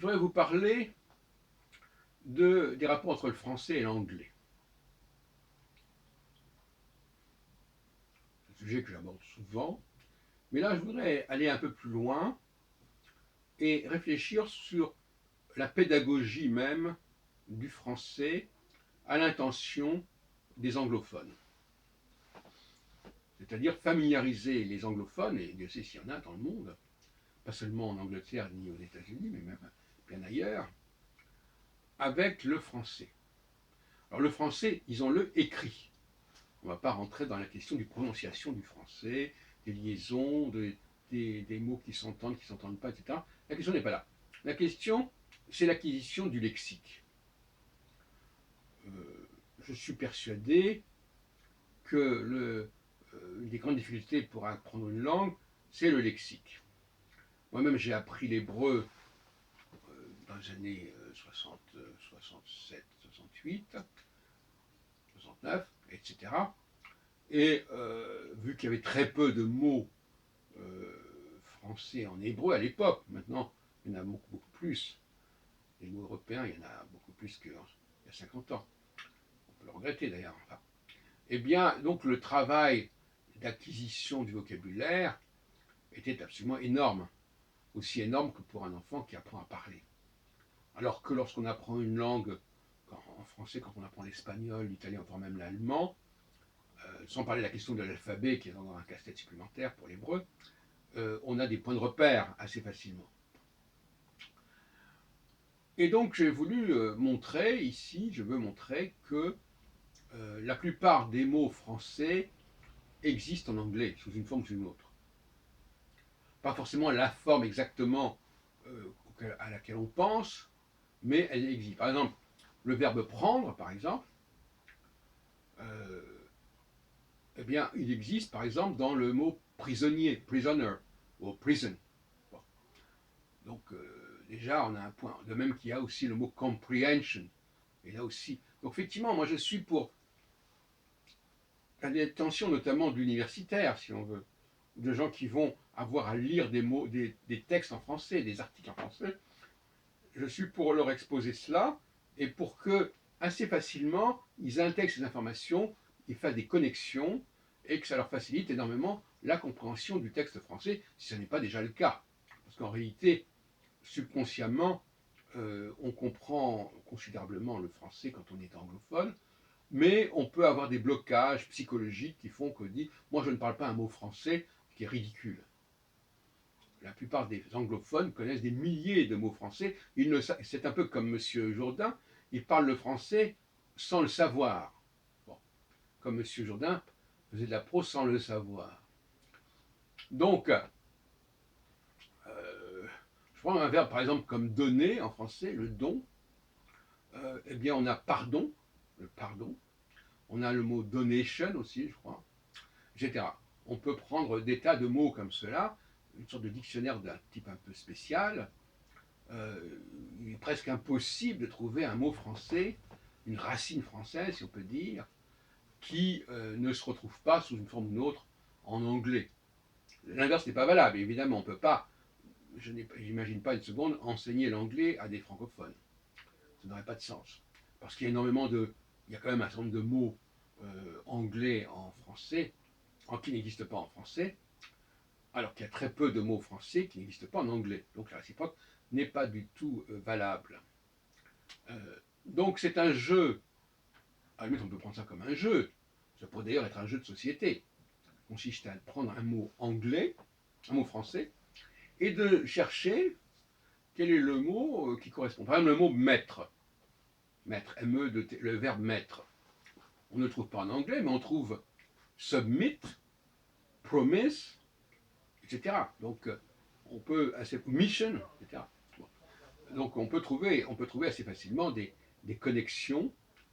voudrais vous parler des rapports entre le français et l'anglais. C'est un sujet que j'aborde souvent, mais là je voudrais aller un peu plus loin et réfléchir sur la pédagogie même du français à l'intention des anglophones. C'est-à-dire familiariser les anglophones, et Dieu sait s'il y en a dans le monde, pas seulement en Angleterre ni aux États-Unis, mais même bien ailleurs, avec le français. Alors le français, disons-le, écrit. On ne va pas rentrer dans la question du prononciation du français, des liaisons, des mots qui s'entendent pas, etc. La question n'est pas là. La question, c'est l'acquisition du lexique. Je suis persuadé que une des grandes difficultés pour apprendre une langue, c'est le lexique. Moi-même, j'ai appris l'hébreu dans les années 60, 67, 68, 69, etc. Et vu qu'il y avait très peu de mots français en hébreu à l'époque, maintenant il y en a beaucoup, beaucoup plus. Les mots européens, il y en a beaucoup plus qu'il y a 50 ans. On peut le regretter d'ailleurs. Enfin. Eh bien, donc le travail d'acquisition du vocabulaire était absolument énorme. Aussi énorme que pour un enfant qui apprend à parler. Alors que lorsqu'on apprend une langue, en français, quand on apprend l'espagnol, l'italien, voire même l'allemand, sans parler de la question de l'alphabet, qui est encore un casse-tête supplémentaire pour l'hébreu, on a des points de repère assez facilement. Et donc j'ai voulu montrer ici, je veux montrer que la plupart des mots français existent en anglais, sous une forme ou sous une autre. Pas forcément la forme exactement à laquelle on pense, mais elle existe. Par exemple, le verbe prendre, par exemple, eh bien, il existe, par exemple, dans le mot prisonnier, prisoner, ou prison. Bon. Donc, déjà, on a un point. De même qu'il y a aussi le mot comprehension. Et là aussi. Donc, effectivement, moi, je suis pour l'attention notamment d'universitaires, si on veut, de gens qui vont avoir à lire des mots, des textes en français, des articles en français. Je suis pour leur exposer cela et pour que, assez facilement, ils intègrent ces informations, ils fassent des connexions et que ça leur facilite énormément la compréhension du texte français, si ce n'est pas déjà le cas. Parce qu'en réalité, subconsciemment, on comprend considérablement le français quand on est anglophone, mais on peut avoir des blocages psychologiques qui font que dit « moi je ne parle pas un mot français » qui est ridicule. La plupart des anglophones connaissent des milliers de mots français. C'est un peu comme M. Jourdain, il parle le français sans le savoir. Bon, comme M. Jourdain faisait de la prose sans le savoir. Donc, je prends un verbe par exemple comme donner en français, le don. Eh bien, on a pardon, le pardon. On a le mot donation aussi, je crois, etc. On peut prendre des tas de mots comme cela, une sorte de dictionnaire d'un type un peu spécial. Il est presque impossible de trouver un mot français, une racine française, si on peut dire, qui ne se retrouve pas sous une forme ou une autre en anglais. L'inverse n'est pas valable, évidemment, on ne peut pas, je n'imagine pas une seconde, enseigner l'anglais à des francophones. Ça n'aurait pas de sens. Parce qu'il y a il y a quand même un certain nombre de mots anglais en français, qui n'existent pas en français, alors qu'il y a très peu de mots français qui n'existent pas en anglais. Donc la réciproque n'est pas du tout valable. Donc c'est un jeu, à la limite on peut prendre ça comme un jeu, ça pourrait d'ailleurs être un jeu de société, qui consiste à prendre un mot anglais, un mot français, et de chercher quel est le mot qui correspond. Par exemple le mot maître, maître, M-E-T, le verbe maître. On ne le trouve pas en anglais, mais on trouve submit, promise, etc. Donc on peut, mission, etc. Donc on peut trouver assez facilement des connexions,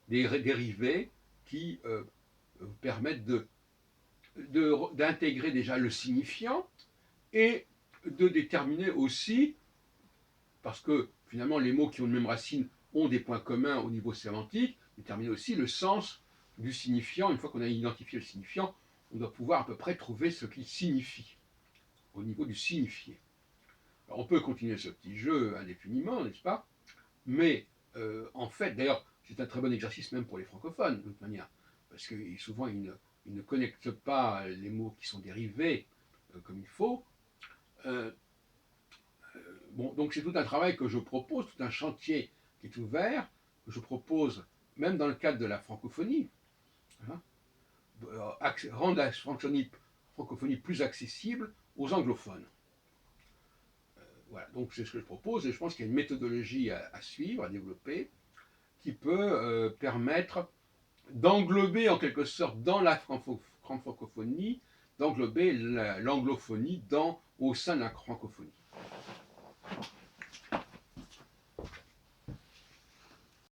des dérivés qui permettent d'intégrer déjà le signifiant et de déterminer aussi, parce que finalement les mots qui ont une même racine ont des points communs au niveau sémantique, déterminer aussi le sens du signifiant. Une fois qu'on a identifié le signifiant, on doit pouvoir à peu près trouver ce qu'il signifie, au niveau du signifié. Alors, on peut continuer ce petit jeu indéfiniment, n'est-ce pas? Mais en fait, d'ailleurs, c'est un très bon exercice même pour les francophones, de toute manière, parce que souvent ils ne connectent pas les mots qui sont dérivés comme il faut. Euh, bon, donc c'est tout un travail que je propose, tout un chantier qui est ouvert, que je propose même dans le cadre de la francophonie, hein, rendre la francophonie plus accessible aux anglophones. Voilà, donc c'est ce que je propose et je pense qu'il y a une méthodologie à suivre, à développer, qui peut permettre d'englober en quelque sorte dans la francophonie, d'englober l'anglophonie au sein de la francophonie.